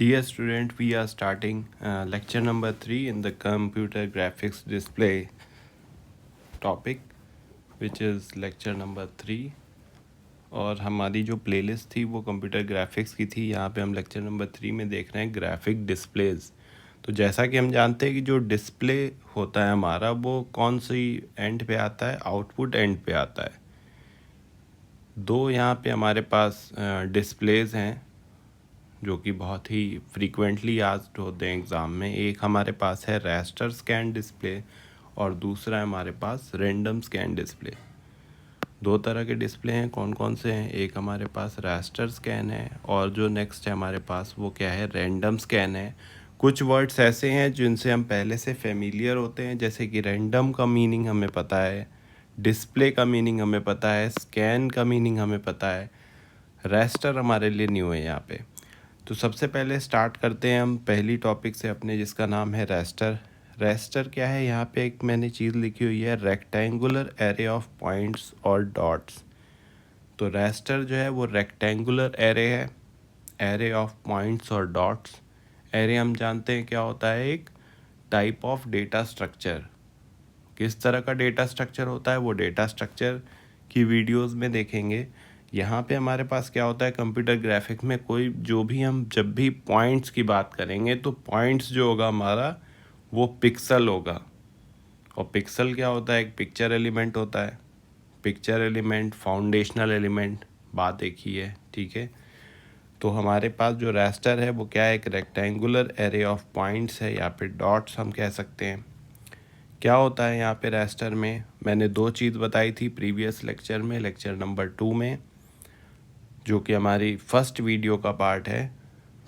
Dear student, we are starting lecture number 3 in the computer graphics display topic, which is lecture number 3. और हमारी जो playlist थी वो computer graphics की थी. यहाँ पे हम लेक्चर नंबर 3 में देख रहे हैं ग्राफिक डिस्प्लेज. तो जैसा कि हम जानते हैं कि जो डिस्प्ले होता है हमारा वो कौन सी एंड पे आता है, आउटपुट एंड पे आता है. दो यहाँ पे हमारे पास डिस्प्लेज हैं जो कि बहुत ही फ्रीक्वेंटली आस्क्ड होते हैं एग्ज़ाम में. एक हमारे पास है रास्टर स्कैन डिस्प्ले और दूसरा है हमारे पास रैंडम स्कैन डिस्प्ले. दो तरह के डिस्प्ले हैं. कौन कौन से हैं? एक हमारे पास रास्टर स्कैन है और जो नेक्स्ट है हमारे पास वो क्या है, रैंडम स्कैन है. कुछ वर्ड्स ऐसे हैं जिनसे हम पहले से फेमिलियर होते हैं, जैसे कि रैंडम का मीनिंग हमें पता है, डिस्प्ले का मीनिंग हमें पता है, स्कैन का मीनिंग हमें पता है. रास्टर हमारे लिए न्यू है यहाँ पे. तो सबसे पहले स्टार्ट करते हैं हम पहली टॉपिक से अपने, जिसका नाम है रास्टर. रास्टर क्या है? यहाँ पे एक मैंने चीज़ लिखी हुई है, रेक्टेंगुलर एरे ऑफ पॉइंट्स और डॉट्स. तो रास्टर जो है वो रेक्टेंगुलर एरे है, एरे ऑफ पॉइंट्स और डॉट्स. एरे हम जानते हैं क्या होता है, एक टाइप ऑफ डेटा स्ट्रक्चर. किस तरह का डेटा स्ट्रक्चर होता है वो डेटा स्ट्रक्चर की वीडियोस में देखेंगे. यहाँ पे हमारे पास क्या होता है कंप्यूटर ग्राफिक में, कोई जो भी हम जब भी पॉइंट्स की बात करेंगे तो पॉइंट्स जो होगा हमारा वो पिक्सल होगा. और पिक्सल क्या होता है? एक पिक्चर एलिमेंट होता है. पिक्चर एलिमेंट, फाउंडेशनल एलिमेंट, बात एक ही है. ठीक है. तो हमारे पास जो रास्टर है वो क्या है, एक रेक्टेंगुलर एरे ऑफ पॉइंट्स है, या फिर डॉट्स हम कह सकते हैं. क्या होता है यहाँ पे रास्टर में? मैंने दो चीज़ बताई थी प्रीवियस लेक्चर में, लेक्चर नंबर 2 में, जो कि हमारी फर्स्ट वीडियो का पार्ट है,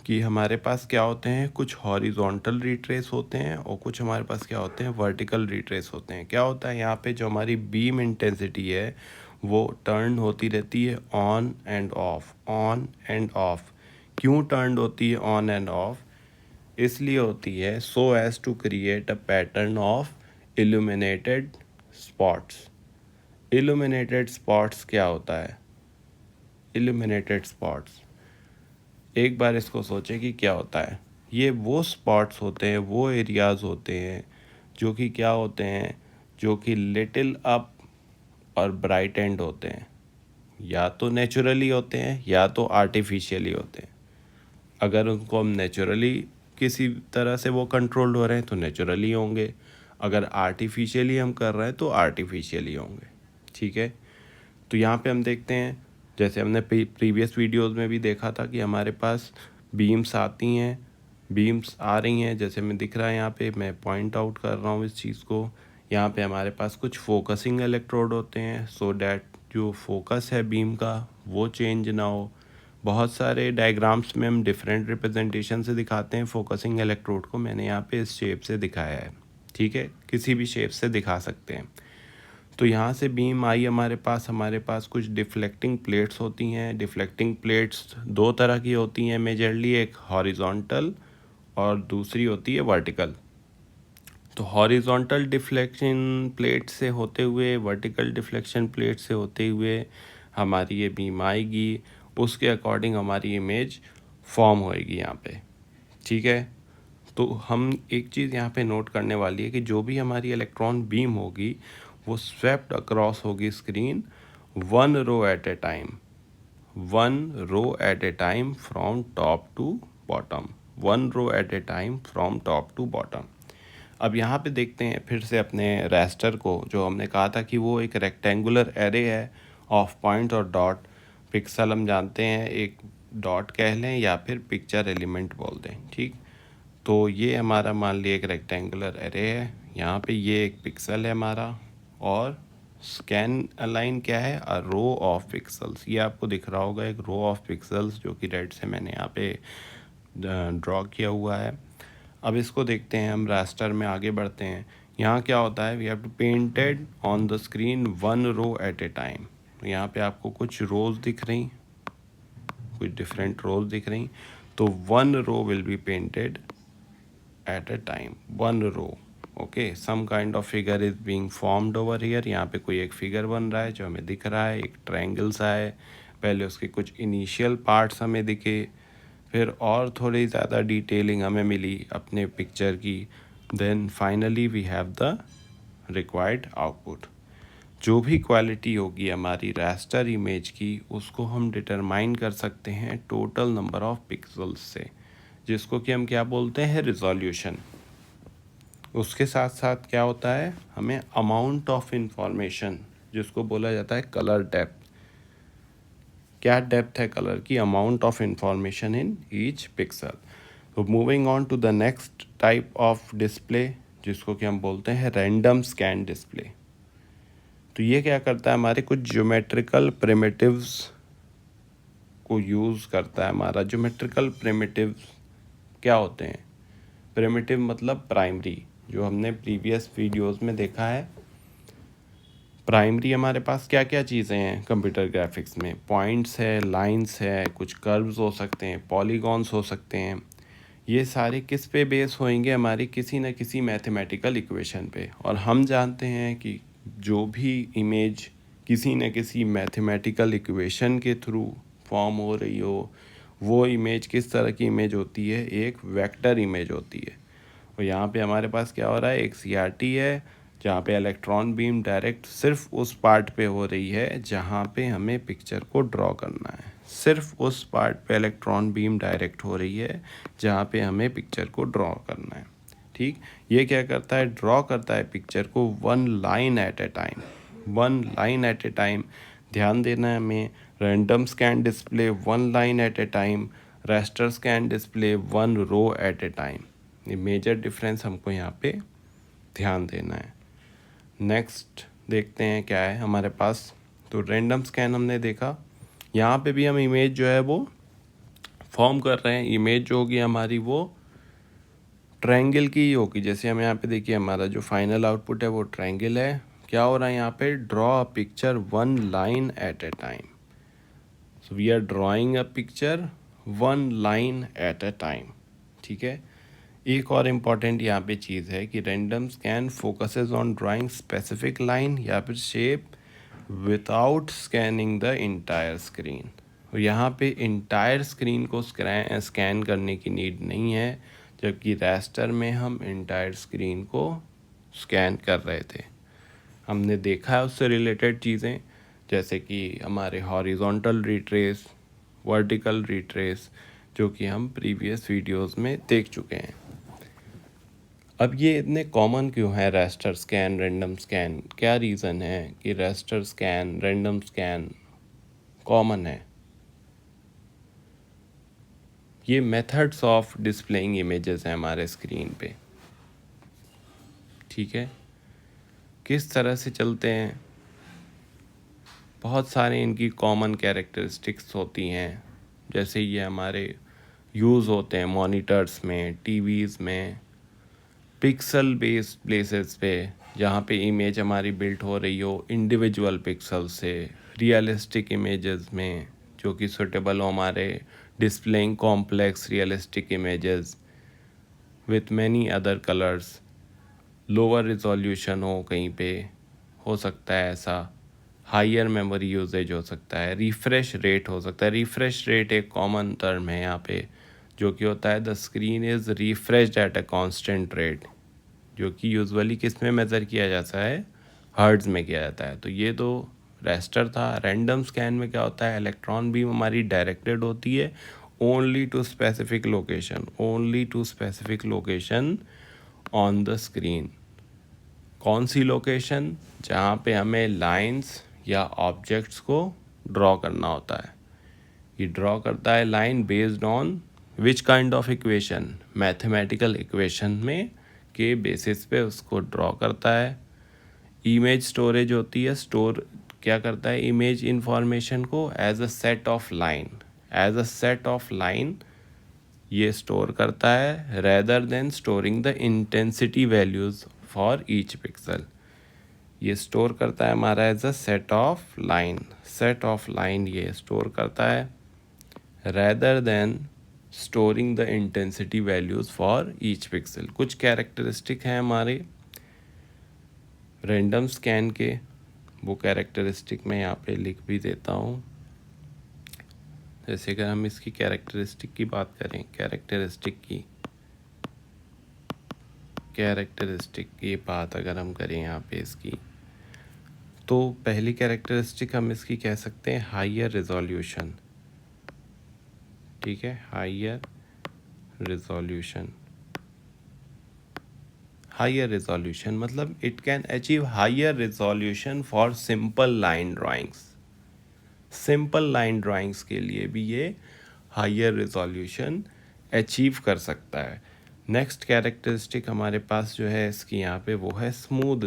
कि हमारे पास क्या होते हैं, कुछ हॉरिजॉन्टल रिट्रेस होते हैं और कुछ हमारे पास क्या होते हैं, वर्टिकल रिट्रेस होते हैं. क्या होता है यहाँ पे, जो हमारी बीम इंटेंसिटी है वो टर्न होती रहती है on and off, on and off. क्यों टर्न होती है ऑन एंड ऑफ? इसलिए होती है so as to create a pattern of illuminated spots. Illuminated spots क्या होता है? इल्यूमिनेटेड स्पॉट्स, एक बार इसको सोचें कि क्या होता है. ये वो स्पॉट्स होते हैं, वो एरियाज़ होते हैं जो कि क्या होते हैं, जो कि लिटिल अप और ब्राइट एंड होते हैं. या तो नेचुरली होते हैं या तो आर्टिफिशियली होते हैं. अगर उनको हम नेचुरली किसी तरह से वो कंट्रोल्ड हो रहे हैं तो नेचुरली होंगे, अगर आर्टिफिशियली हम कर रहे हैं तो आर्टिफिशियली होंगे. ठीक है. तो यहाँ पे हम देखते हैं, जैसे हमने प्रीवियस वीडियोस में भी देखा था कि हमारे पास बीम्स आती हैं, बीम्स आ रही हैं, जैसे मैं दिख रहा है यहाँ पे, मैं पॉइंट आउट कर रहा हूँ इस चीज़ को. यहाँ पे हमारे पास कुछ फोकसिंग इलेक्ट्रोड होते हैं, सो डैट जो फोकस है बीम का वो चेंज ना हो. बहुत सारे डायग्राम्स में हम डिफरेंट रिप्रेजेंटेशन से दिखाते हैं फोकसिंग इलेक्ट्रोड को. मैंने यहाँ पे इस शेप से दिखाया है. ठीक है, किसी भी शेप से दिखा सकते हैं. तो यहाँ से बीम आई हमारे पास कुछ डिफ्लेक्टिंग प्लेट्स होती हैं. डिफ्लेक्टिंग प्लेट्स दो तरह की होती हैं मेजरली, एक हॉरिजॉन्टल और दूसरी होती है वर्टिकल. तो हॉरिजॉन्टल डिफ्लेक्शन प्लेट से होते हुए, वर्टिकल डिफ्लेक्शन प्लेट से होते हुए हमारी ये बीम आएगी, उसके अकॉर्डिंग हमारी इमेज फॉर्म होएगी यहाँ पे. ठीक है. तो हम एक चीज़ यहाँ पे नोट करने वाली है कि जो भी हमारी इलेक्ट्रॉन बीम होगी वो स्वेप्ट अक्रॉस होगी screen, one row at a time, one row at a time from top to bottom, one row at a time from top to bottom. अब यहाँ पे देखते हैं फिर से अपने रास्टर को, जो हमने कहा था कि वो एक रेक्टेंगुलर एरे है ऑफ पॉइंट और डॉट. पिक्सल हम जानते हैं, एक डॉट कह लें या फिर पिक्चर एलिमेंट बोल दें. ठीक. तो ये हमारा मान लिया एक रेक्टेंगुलर एरे है. यहाँ पे ये एक पिक्सल है हमारा, और स्कैन अलाइन क्या है, अ रो ऑफ पिक्सल्स. ये आपको दिख रहा होगा, एक रो ऑफ पिक्सल्स जो कि रेड से मैंने यहाँ पे ड्रॉ किया हुआ है. अब इसको देखते हैं, हम रास्टर में आगे बढ़ते हैं. यहाँ क्या होता है, we have to painted on the screen one row at a time. तो यहाँ पे आपको कुछ रोज दिख रही, कुछ डिफरेंट रोज दिख रही. तो one row will be painted at a time, one row. Okay, some kind of figure is being formed over here. यहाँ पे कोई एक फिगर बन रहा है जो हमें दिख रहा है, एक ट्रायंगल सा है. पहले उसके कुछ इनिशियल पार्ट्स हमें दिखे, फिर और थोड़ी ज़्यादा डिटेलिंग हमें मिली अपने पिक्चर की, then finally we have the required output. जो भी क्वालिटी होगी हमारी रास्टर इमेज की, उसको हम डिटरमाइन कर सकते हैं टोटल नंबर ऑफ पिक्सल्स से, जिसको कि हम क्या बोलते हैं, रिजोल्यूशन। उसके साथ साथ क्या होता है, हमें अमाउंट ऑफ इंफॉर्मेशन, जिसको बोला जाता है कलर डेप्थ। क्या डेप्थ है कलर की, amount of information in each pixel. तो moving on to the next type of display, जिसको कि हम बोलते हैं रैंडम स्कैन डिस्प्ले। तो ये क्या करता है, हमारे कुछ ज्योमेट्रिकल प्रिमिटिव्स को यूज़ करता है। हमारा ज्योमेट्रिकल प्रिमिटिव्स क्या होते हैं, प्रिमिटिव मतलब प्राइमरी, जो हमने प्रीवियस वीडियोस में देखा है। प्राइमरी हमारे पास क्या क्या चीज़ें हैं कंप्यूटर ग्राफिक्स में, पॉइंट्स है, लाइंस है, कुछ कर्व्स हो सकते हैं, पॉलीगॉन्स हो सकते हैं। ये सारे किस पे बेस होंगे, हमारी किसी न किसी मैथमेटिकल इक्वेशन पे। और हम जानते हैं कि जो भी इमेज किसी न किसी मैथमेटिकल इक्वेशन के थ्रू फॉर्म हो रही हो, वो इमेज किस तरह की इमेज होती है, एक वेक्टर इमेज होती है। और यहाँ पे हमारे पास क्या हो रहा है, एक सीआरटी है, जहाँ पे इलेक्ट्रॉन बीम डायरेक्ट सिर्फ उस पार्ट पे हो रही है जहाँ पे हमें पिक्चर को ड्रॉ करना है। सिर्फ उस पार्ट पे इलेक्ट्रॉन बीम डायरेक्ट हो रही है जहाँ पे हमें पिक्चर को ड्रॉ करना है। ठीक, ये क्या करता है, ड्रॉ करता है पिक्चर को one line at a time, one line at a time. ध्यान देना है हमें, random scan display one line at a time, raster scan display one row at a time. ये मेजर डिफरेंस हमको यहाँ पे ध्यान देना है। नेक्स्ट देखते हैं क्या है हमारे पास। तो रैंडम स्कैन हमने देखा, यहाँ पे भी हम इमेज जो है वो फॉर्म कर रहे हैं। इमेज जो होगी हमारी वो ट्रायंगल की ही होगी। जैसे हम यहाँ पे देखिए, हमारा जो फाइनल आउटपुट है वो ट्रायंगल है। क्या हो रहा है यहाँ पे, draw a picture one line at a time. So we are drawing a picture one line at a time. ठीक है, एक और इम्पॉर्टेंट यहाँ पे चीज़ है कि random scan focuses on drawing specific line या फिर shape without scanning the entire screen. और यहाँ पे इंटायर स्क्रीन को स्कैन करने की नीड नहीं है, जबकि रास्टर में हम इंटायर स्क्रीन को स्कैन कर रहे थे। हमने देखा है उससे रिलेटेड चीज़ें, जैसे कि हमारे हॉरिजॉन्टल रिट्रेस, वर्टिकल रिट्रेस, जो कि हम प्रीवियस वीडियोस में देख चुके हैं। अब ये इतने कॉमन क्यों है रास्टर स्कैन, रैंडम स्कैन? क्या रीज़न है कि raster scan, random scan common है? ये मेथड्स ऑफ डिस्प्लेइंग इमेजेस हैं हमारे स्क्रीन पे। ठीक है, किस तरह से चलते हैं, बहुत सारे इनकी कॉमन कैरेक्टरिस्टिक्स होती हैं। जैसे ये हमारे यूज़ होते हैं मॉनिटर्स में, टीवीज़ में, पिक्सल बेस्ड प्लेसेस पे, जहाँ पे इमेज हमारी बिल्ट हो रही हो इंडिविजुअल पिक्सल से, रियलिस्टिक इमेजेस में जो कि सूटेबल हो हमारे displaying complex realistic images with many other colours. Lower resolution हो कहीं पे, हो सकता है ऐसा, हायर मेमोरी यूजेज हो सकता है, रिफ़्रेश रेट हो सकता है। रिफ़्रेश रेट एक कॉमन टर्म है यहाँ पे, जो कि होता है the screen is refreshed at a constant rate, जो कि यूजुअली किस में मेज़र किया जाता है, हर्ट्ज़ में किया जाता है। तो ये तो रास्टर था। रैंडम स्कैन में क्या होता है, इलेक्ट्रॉन बीम हमारी डायरेक्टेड होती है only to specific location, only to specific location on the screen. कौन सी लोकेशन, जहाँ पे हमें लाइंस या ऑब्जेक्ट्स को ड्रॉ करना होता है। ये ड्रॉ करता है line based on which kind of equation, mathematical equation में के बेसिस पे उसको ड्रॉ करता है। इमेज स्टोरेज होती है, स्टोर क्या करता है, इमेज इंफॉर्मेशन को as a set of line, as a set of line ये स्टोर करता है, rather than storing the intensity values for each pixel. ये स्टोर करता है हमारा as a set of line, set of line ये store करता है, rather than storing the intensity values for each pixel. कुछ कैरेक्टरिस्टिक हैं हमारे रैंडम स्कैन के, वो कैरेक्टरिस्टिक मैं यहाँ पे लिख भी देता हूँ। जैसे अगर हम इसकी कैरेक्टरिस्टिक की बात करें, कैरेक्टरिस्टिक की बात अगर हम करें यहाँ पे इसकी, तो पहली कैरेक्टरिस्टिक हम इसकी कह सकते हैं हायर रिजोल्यूशन। ठीक है, हायर रिजोल्यूशन मतलब it can achieve higher resolution for simple line drawings के लिए भी ये हायर रिजोल्यूशन अचीव कर सकता है। नेक्स्ट कैरेक्टरिस्टिक हमारे पास जो है इसकी यहाँ पे वो है स्मूथ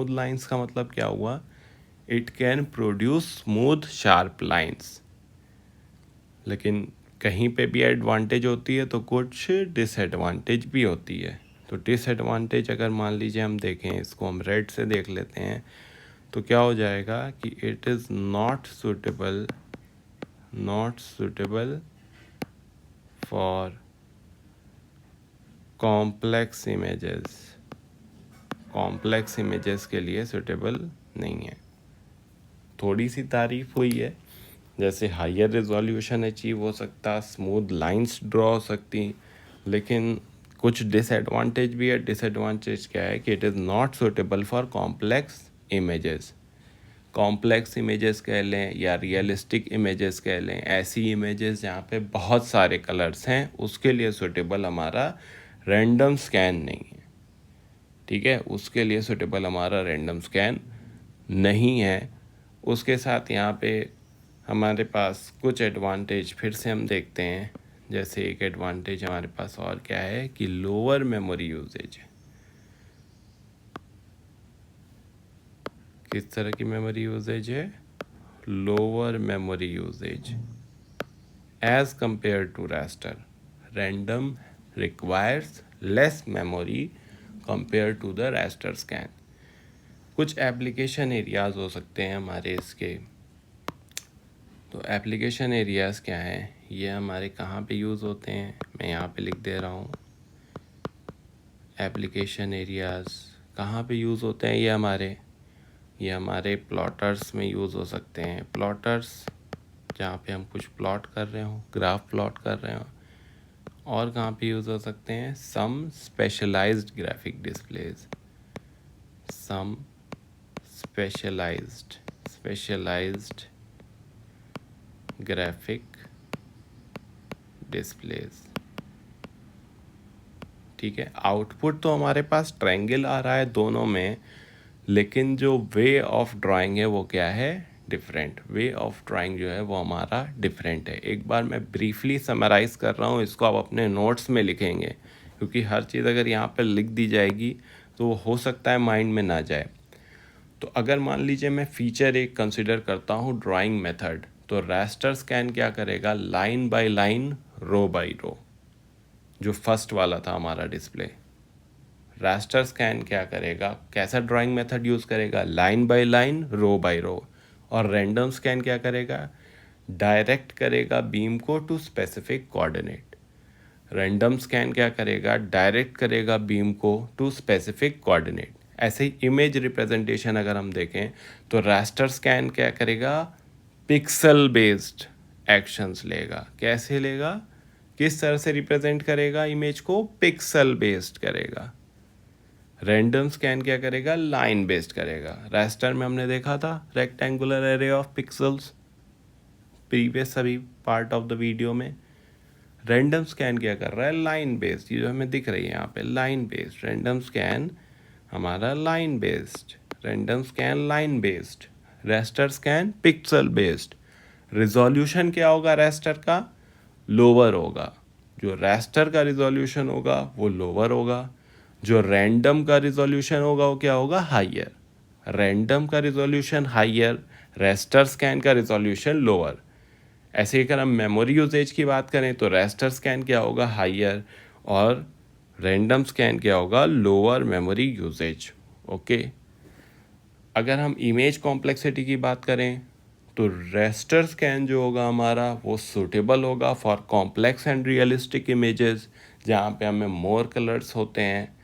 लाइंस का मतलब क्या हुआ, it can produce smooth sharp lines. लेकिन कहीं पे भी एडवांटेज होती है तो कुछ डिसएडवांटेज भी होती है। तो डिसएडवांटेज अगर मान लीजिए हम देखें, इसको हम रेड से देख लेते हैं, तो क्या हो जाएगा कि it is not suitable for complex images के लिए सुटेबल नहीं है। थोड़ी सी तारीफ हुई है, जैसे हायर रिजोल्यूशन अचीव हो सकता, स्मूथ लाइंस ड्रॉ हो सकती, लेकिन कुछ डिसएडवांटेज भी है। डिसएडवांटेज क्या है कि it is not suitable for complex images कह लें या रियलिस्टिक इमेजेस कह लें, ऐसी इमेजेस जहाँ पे बहुत सारे कलर्स हैं, उसके लिए सुटेबल हमारा रैंडम स्कैन नहीं है। ठीक है, उसके लिए सुटेबल हमारा रैंडम स्कैन नहीं है। उसके साथ यहाँ पे हमारे पास कुछ एडवांटेज फिर से हम देखते हैं। जैसे एक एडवांटेज हमारे पास और क्या है कि लोअर मेमोरी यूजेज है। किस तरह की मेमोरी यूजेज है? Lower memory usage as compare to raster. Random requires less memory compare to the raster scan. कुछ एप्लीकेशन एरियाज़ हो सकते हैं हमारे इसके। तो एप्लीकेशन एरियाज़ क्या हैं, ये हमारे कहाँ पे यूज़ होते हैं, मैं यहाँ पे लिख दे रहा हूँ। एप्लीकेशन एरियाज़ कहाँ पे यूज़ होते हैं, ये हमारे प्लॉटर्स में यूज़ हो सकते हैं। प्लॉटर्स जहाँ पे हम कुछ प्लॉट कर रहे हो, ग्राफ प्लॉट कर रहे हो। और कहाँ पे यूज़ हो सकते हैं, सम स्पेशलाइज्ड ग्राफिक डिस्प्लेज, सम स्पेशलाइज्ड ग्राफिक डिस्प्लेज। ठीक है, आउटपुट तो हमारे पास ट्रायंगल आ रहा है दोनों में, लेकिन जो वे ऑफ ड्राइंग है वो क्या है, डिफरेंट। वे ऑफ ड्राइंग जो है वो हमारा डिफरेंट है। एक बार मैं ब्रीफली समराइज़ कर रहा हूँ, इसको आप अपने नोट्स में लिखेंगे, क्योंकि हर चीज़ अगर यहाँ पर लिख दी जाएगी तो हो सकता है माइंड में ना जाए। तो अगर मान लीजिए मैं फीचर एक कंसिडर करता हूँ ड्राइंग मेथड, तो रास्टर स्कैन क्या करेगा, line by line, row by row, जो फर्स्ट वाला था हमारा डिस्प्ले। रास्टर स्कैन क्या करेगा, कैसा ड्राइंग मेथड यूज़ करेगा, line by line, row by row. और रैंडम स्कैन क्या करेगा, डायरेक्ट करेगा बीम को to specific coordinate. Random scan क्या करेगा, डायरेक्ट करेगा बीम को टू स्पेसिफिक कोऑर्डिनेट। ऐसे ही इमेज रिप्रेजेंटेशन अगर हम देखें तो रास्टर स्कैन क्या करेगा, पिक्सल बेस्ड एक्शंस लेगा। कैसे लेगा, किस तरह से रिप्रेजेंट करेगा इमेज को, पिक्सल बेस्ड करेगा। रैंडम स्कैन क्या करेगा, लाइन बेस्ड करेगा। रास्टर में हमने देखा था rectangular array of pixels previous सभी पार्ट ऑफ द वीडियो में। रैंडम स्कैन क्या कर रहा है, लाइन बेस्ड, ये जो हमें दिख रही है यहाँ पे लाइन बेस्ड। रैंडम स्कैन हमारा line based, random scan line based, raster scan pixel based. Resolution क्या होगा रास्टर का, लोअर होगा। जो रास्टर का रिजोल्यूशन होगा वो लोअर होगा, जो रैंडम का रिजोल्यूशन होगा वो क्या होगा, हायर। रैंडम का रिजोल्यूशन हायर, रास्टर स्कैन का रिजोल्यूशन लोअर। ऐसे ही अगर हम मेमोरी यूजेज की बात करें तो रास्टर स्कैन क्या होगा, हायर, और रैंडम स्कैन क्या होगा, लोअर मेमोरी यूजेज। ओके, अगर हम इमेज कॉम्प्लेक्सिटी की बात करें तो रास्टर स्कैन जो होगा हमारा वो सूटेबल होगा for complex and realistic images, जहाँ पे हमें मोर कलर्स होते हैं,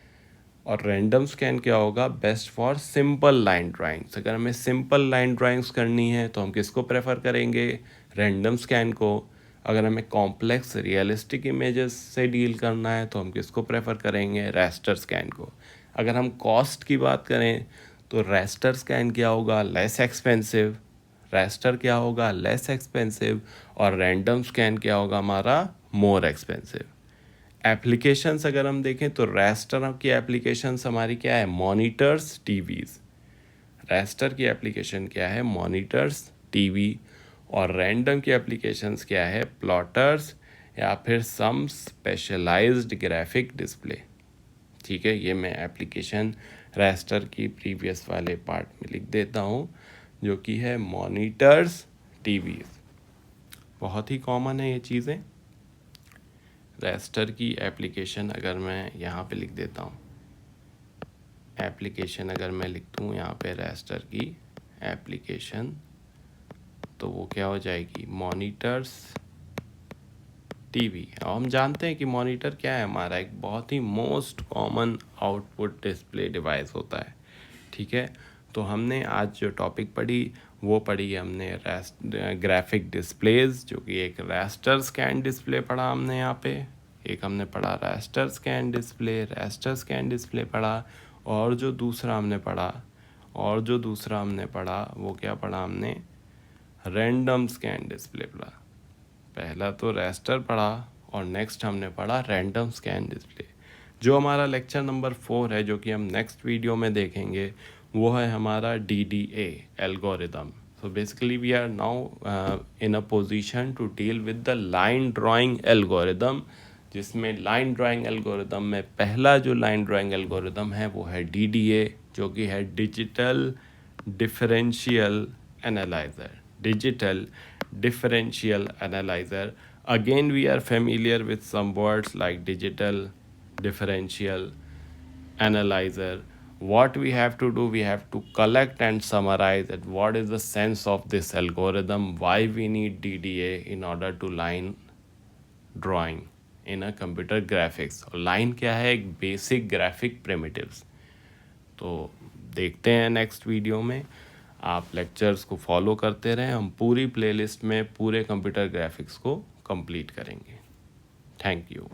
और रैंडम स्कैन क्या होगा, best for simple line drawings. अगर हमें सिंपल लाइन ड्राइंग्स करनी है तो हम किसको प्रेफर करेंगे, रैंडम स्कैन को। अगर हमें कॉम्प्लेक्स रियलिस्टिक इमेजेस से डील करना है तो हम किसको प्रेफर करेंगे, रास्टर स्कैन को। अगर हम कॉस्ट की बात करें तो रास्टर स्कैन क्या होगा, लेस एक्सपेंसिव। रास्टर क्या होगा, लेस एक्सपेंसिव। और रैंडम स्कैन क्या होगा हमारा, मोर एक्सपेंसिव। एप्लीकेशंस अगर हम देखें तो रास्टर की एप्लीकेशंस हमारी क्या है, मॉनिटर्स, टीवीज़। रास्टर की एप्लीकेशन क्या है, मॉनिटर्स, टीवी। और रैंडम की एप्लीकेशंस क्या है, प्लॉटर्स या फिर सम स्पेशलाइज्ड ग्राफिक डिस्प्ले। ठीक है, ये मैं एप्लीकेशन रास्टर की प्रीवियस वाले पार्ट में लिख देता हूँ, जो कि है मॉनिटर्स, टीवीज़। बहुत ही कॉमन है ये चीज़ें। रास्टर की एप्लीकेशन अगर मैं यहाँ पे लिख देता हूँ, एप्लीकेशन अगर मैं लिख दूँ यहाँ पे रास्टर की एप्लीकेशन, तो वो क्या हो जाएगी, मॉनिटर्स, टीवी। और हम जानते हैं कि मॉनिटर क्या है, हमारा एक बहुत ही most common output display device होता है। ठीक है, तो हमने आज जो टॉपिक पढ़ी वो पढ़ी हमने ग्राफिक डिस्प्लेज, जो कि एक रास्टर स्कैन डिस्प्ले पढ़ा हमने यहाँ पे। एक हमने पढ़ा रास्टर स्कैन डिस्प्ले पढ़ा। और जो दूसरा हमने पढ़ा वो क्या पढ़ा हमने, रैंडम स्कैन डिस्प्ले पढ़ा। पहला तो रास्टर पढ़ा और नेक्स्ट हमने पढ़ा रैंडम स्कैन डिस्प्ले। जो हमारा लेक्चर नंबर 4 है, जो कि हम नेक्स्ट वीडियो में देखेंगे, वो है हमारा DDA algorithm. So basically we are now in a position to deal with the line drawing algorithm, जिसमें लाइन ड्राइंग एल्गोरिदम में पहला जो लाइन ड्राइंग एल्गोरिदम है वो है DDA, जो कि है digital differential analyser. Again, we are familiar with some words like digital differential analyzer. What we have to do, we have to collect and summarize that what is the sense of this algorithm, why we need DDA in order to line drawing in a computer graphics। और line क्या है, एक basic graphic primitives। तो देखते हैं next video में। आप lectures को फॉलो करते रहें, हम पूरी प्लेलिस्ट में पूरे कंप्यूटर ग्राफिक्स को कंप्लीट करेंगे। Thank you.